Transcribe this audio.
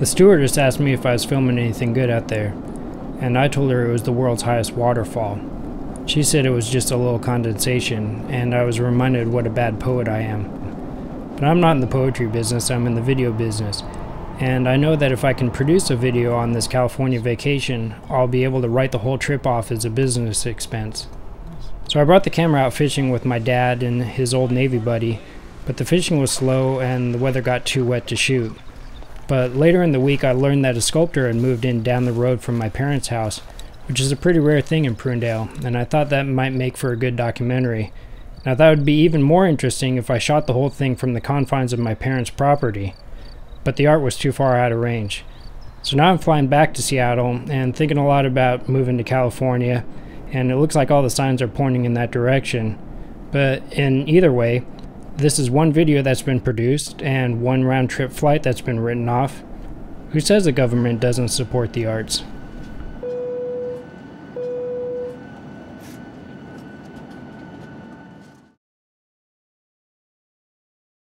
The stewardess asked me if I was filming anything good out there, and I told her it was the world's highest waterfall. She said it was just a little condensation, and I was reminded what a bad poet I am. But I'm not in the poetry business, I'm in the video business, and I know that if I can produce a video on this California vacation, I'll be able to write the whole trip off as a business expense. So I brought the camera out fishing with my dad and his old Navy buddy, but the fishing was slow and the weather got too wet to shoot. But later in the week I learned that a sculptor had moved in down the road from my parents' house, which is a pretty rare thing in Prunedale, and I thought that might make for a good documentary. Now that would be even more interesting if I shot the whole thing from the confines of my parents' property, but the art was too far out of range. So now I'm flying back to Seattle and thinking a lot about moving to California, and it looks like all the signs are pointing in that direction. But in either way, this is one video that's been produced and one round-trip flight that's been written off. Who says the government doesn't support the arts?